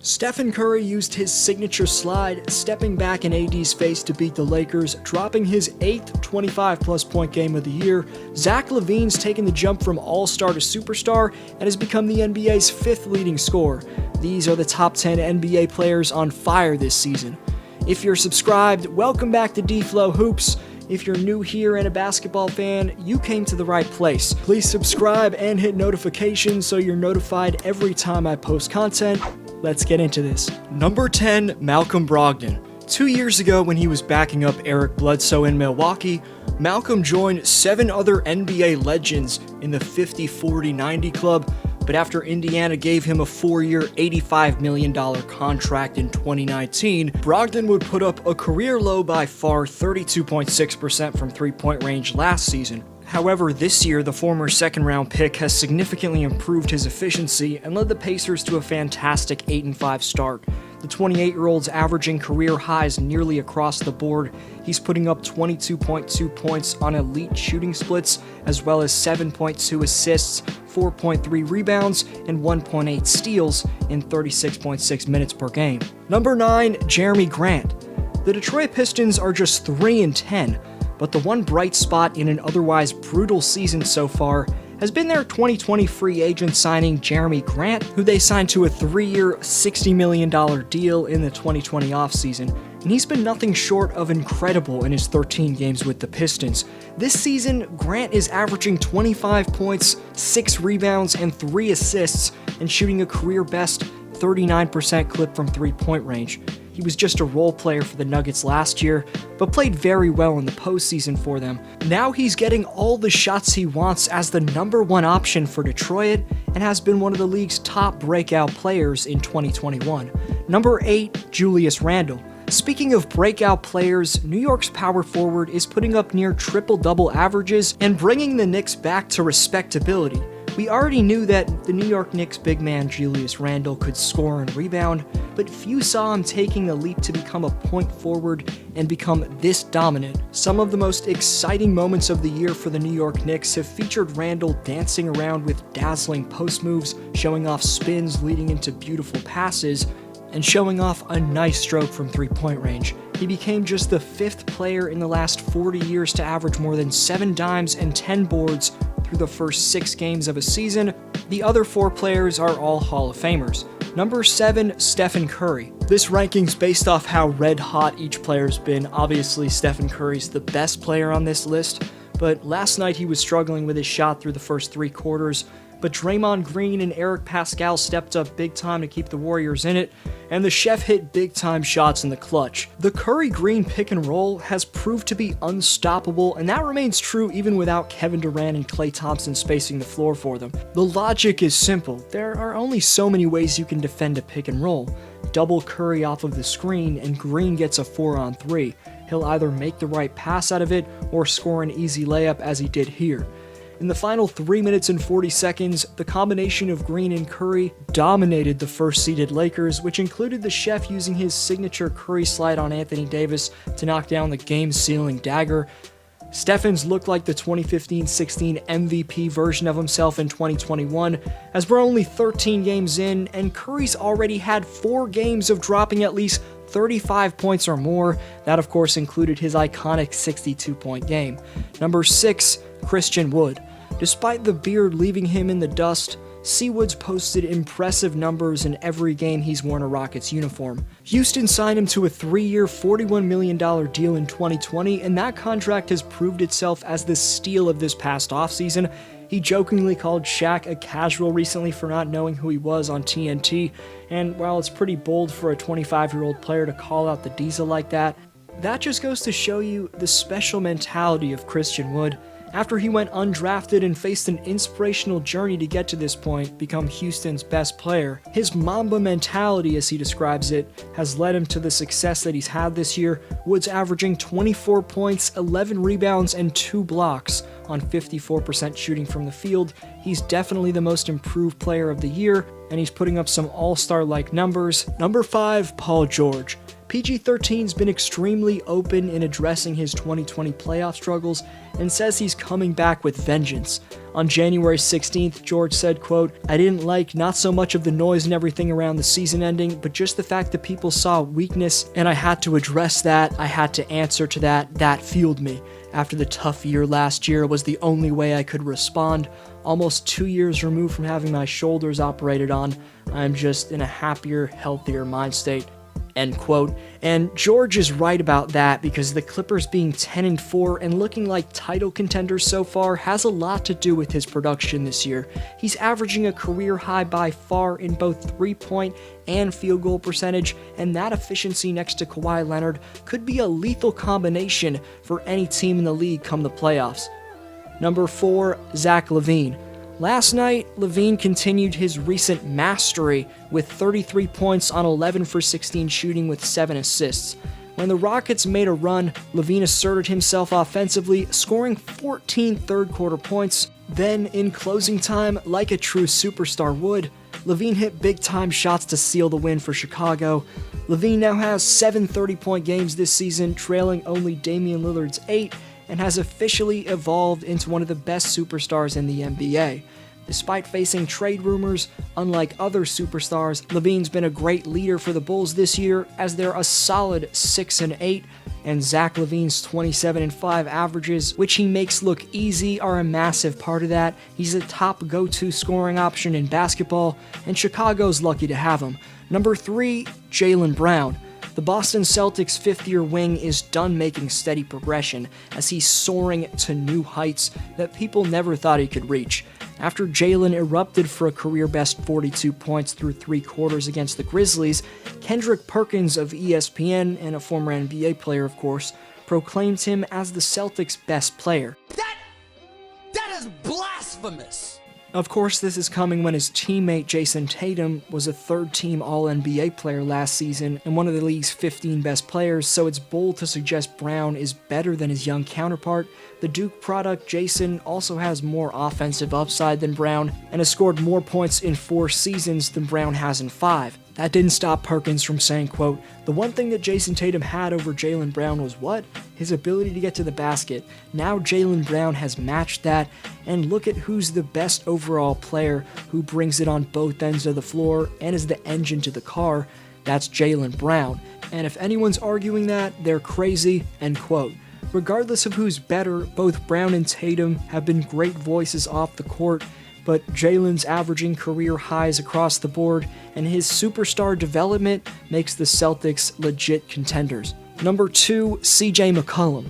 Stephen Curry used his signature slide, stepping back in AD's face to beat the Lakers, dropping his 8th 25-plus point game of the year. Zach LaVine's taken the jump from all-star to superstar and has become the NBA's 5th leading scorer. These are the top 10 NBA players on fire this season. If you're subscribed, welcome back to D-Flow Hoops. If you're new here and a basketball fan, you came to the right place. Please subscribe and hit notifications so you're notified every time I post content. Let's get into this. Number 10, Malcolm Brogdon. 2 years ago, when he was backing up Eric Bledsoe in Milwaukee, Malcolm joined 7 other NBA legends in the 50-40-90 club, but after Indiana gave him a 4-year, $85 million contract in 2019, Brogdon would put up a career low by far 32.6% from three-point range last season. However, this year, the former second-round pick has significantly improved his efficiency and led the Pacers to a fantastic 8-5 start. The 28-year-old's averaging career highs nearly across the board. He's putting up 22.2 points on elite shooting splits, as well as 7.2 assists, 4.3 rebounds, and 1.8 steals in 36.6 minutes per game. Number 9, Jerami Grant. The Detroit Pistons are just 3-10. But the one bright spot in an otherwise brutal season so far has been their 2020 free agent signing Jerami Grant, who they signed to a 3-year, $60 million deal in the 2020 offseason, and he's been nothing short of incredible in his 13 games with the Pistons. This season, Grant is averaging 25 points, 6 rebounds, and 3 assists, and shooting a career-best 39% clip from three-point range. He was just a role player for the Nuggets last year, but played very well in the postseason for them. Now he's getting all the shots he wants as the number 1 option for Detroit and has been one of the league's top breakout players in 2021. Number 8, Julius Randle. Speaking of breakout players, New York's power forward is putting up near triple-double averages and bringing the Knicks back to respectability. We already knew that the New York Knicks big man Julius Randle could score and rebound, but few saw him taking the leap to become a point forward and become this dominant. Some of the most exciting moments of the year for the New York Knicks have featured Randle dancing around with dazzling post moves, showing off spins leading into beautiful passes, and showing off a nice stroke from three-point range. He became just the 5th player in the last 40 years to average more than 7 dimes and 10 boards through the first 6 games of a season. The other 4 players are all Hall of Famers. Number 7, Stephen Curry. This ranking's based off how red hot each player's been. Obviously, Stephen Curry's the best player on this list, but last night he was struggling with his shot through the first 3 quarters. But Draymond Green and Eric Pascal stepped up big time to keep the Warriors in it, and the chef hit big time shots in the clutch. The Curry-Green pick and roll has proved to be unstoppable, and that remains true even without Kevin Durant and Klay Thompson spacing the floor for them. The logic is simple. There are only so many ways you can defend a pick and roll. Double Curry off of the screen, and Green gets a 4-on-3. He'll either make the right pass out of it or score an easy layup as he did here. In the final 3 minutes and 40 seconds, the combination of Green and Curry dominated the first-seeded Lakers, which included the chef using his signature Curry slide on Anthony Davis to knock down the game-sealing dagger. Stephens looked like the 2015-16 MVP version of himself in 2021, as we're only 13 games in, and Curry's already had 4 games of dropping at least 35 points or more. That, of course, included his iconic 62-point game. Number 6, Christian Wood. Despite the beard leaving him in the dust, Seawood's posted impressive numbers in every game he's worn a Rockets uniform. Houston signed him to a 3-year, $41 million deal in 2020, and that contract has proved itself as the steal of this past offseason. He jokingly called Shaq a casual recently for not knowing who he was on TNT, and while it's pretty bold for a 25-year-old player to call out the Diesel like that, that just goes to show you the special mentality of Christian Wood. After he went undrafted and faced an inspirational journey to get to this point, become Houston's best player, his Mamba mentality, as he describes it, has led him to the success that he's had this year. Wood's averaging 24 points, 11 rebounds, and 2 blocks on 54% shooting from the field. He's definitely the most improved player of the year, and he's putting up some all-star-like numbers. Number 5, Paul George. PG-13's been extremely open in addressing his 2020 playoff struggles and says he's coming back with vengeance. On January 16th, George said, quote, "I didn't like not so much of the noise and everything around the season ending, but just the fact that people saw weakness and I had to address that, I had to answer to that. That fueled me. After the tough year last year was the only way I could respond. Almost 2 years removed from having my shoulders operated on, I'm just in a happier, healthier mind state." End quote. And George is right about that because the Clippers being 10-4 and looking like title contenders so far has a lot to do with his production this year. He's averaging a career high by far in both 3-point and field goal percentage, and that efficiency next to Kawhi Leonard could be a lethal combination for any team in the league come the playoffs. Number 4, Zach LaVine. Last night, LaVine continued his recent mastery with 33 points on 11 for 16 shooting with 7 assists. When the Rockets made a run, LaVine asserted himself offensively, scoring 14 third-quarter points. Then, in closing time, like a true superstar would, LaVine hit big-time shots to seal the win for Chicago. LaVine now has 7 30-point games this season, trailing only Damian Lillard's 8, and has officially evolved into one of the best superstars in the NBA. Despite facing trade rumors, unlike other superstars, LaVine's been a great leader for the Bulls this year as they're a solid 6-8, and Zach LaVine's 27-5 averages, which he makes look easy, are a massive part of that. He's a top go-to scoring option in basketball, and Chicago's lucky to have him. Number 3, Jaylen Brown. The Boston Celtics' fifth-year wing is done making steady progression as he's soaring to new heights that people never thought he could reach. After Jaylen erupted for a career-best 42 points through 3 quarters against the Grizzlies, Kendrick Perkins of ESPN, and a former NBA player of course, proclaimed him as the Celtics' best player. That is blasphemous! Of course, this is coming when his teammate Jason Tatum was a third-team All-NBA player last season and one of the league's 15 best players, so it's bold to suggest Brown is better than his young counterpart. The Duke product, Jason, also has more offensive upside than Brown and has scored more points in 4 seasons than Brown has in 5. That didn't stop Perkins from saying, quote, "The one thing that Jason Tatum had over Jaylen Brown was what? His ability to get to the basket. Now Jaylen Brown has matched that, and look at who's the best overall player who brings it on both ends of the floor and is the engine to the car. That's Jaylen Brown. And if anyone's arguing that, they're crazy," end quote. Regardless of who's better, both Brown and Tatum have been great voices off the court, but Jaylen's averaging career highs across the board, and his superstar development makes the Celtics legit contenders. Number 2, CJ McCollum.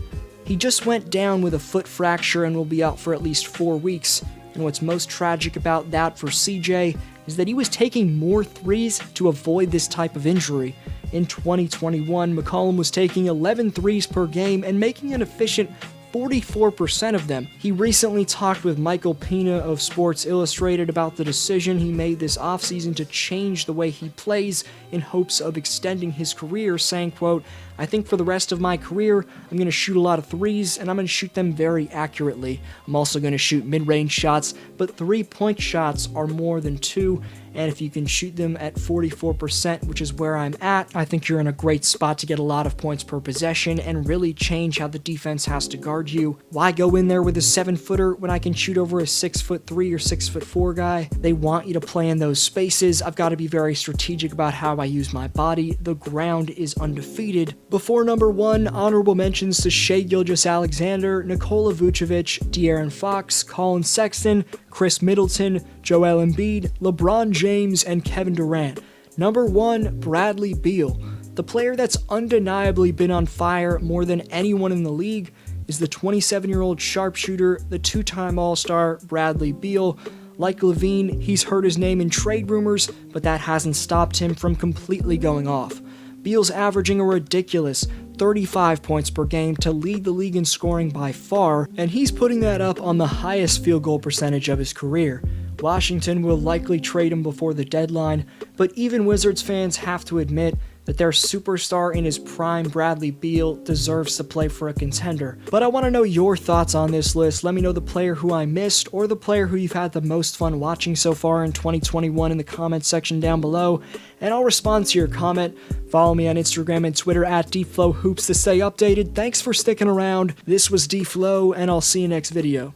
He just went down with a foot fracture and will be out for at least 4 weeks, and what's most tragic about that for CJ is that he was taking more threes to avoid this type of injury. In 2021, McCollum was taking 11 threes per game and making an efficient 44% of them. He recently talked with Michael Pina of Sports Illustrated about the decision he made this offseason to change the way he plays in hopes of extending his career, saying, quote, "I think for the rest of my career, I'm going to shoot a lot of threes, and I'm going to shoot them very accurately. I'm also going to shoot mid-range shots, but 3-point shots are more than 2, and if you can shoot them at 44%, which is where I'm at, I think you're in a great spot to get a lot of points per possession and really change how the defense has to guard you. Why go in there with a 7-footer when I can shoot over a 6'3" or 6'4" guy? They want you to play in those spaces. I've got to be very strategic about how I use my body. The ground is undefeated." Before number 1, honorable mentions to Shai Gilgeous-Alexander, Nikola Vucevic, De'Aaron Fox, Colin Sexton, Chris Middleton, Joel Embiid, LeBron James, and Kevin Durant. Number 1, Bradley Beal. The player that's undeniably been on fire more than anyone in the league is the 27-year-old sharpshooter, the 2-time All-Star Bradley Beal. Like LaVine, he's heard his name in trade rumors, but that hasn't stopped him from completely going off. Beal's averaging a ridiculous 35 points per game to lead the league in scoring by far, and he's putting that up on the highest field goal percentage of his career. Washington will likely trade him before the deadline, but even Wizards fans have to admit that their superstar in his prime, Bradley Beal, deserves to play for a contender. But I want to know your thoughts on this list. Let me know the player who I missed or the player who you've had the most fun watching so far in 2021 in the comment section down below, and I'll respond to your comment. Follow me on Instagram and Twitter at DFlowHoops to stay updated. Thanks for sticking around. This was DFlow, and I'll see you next video.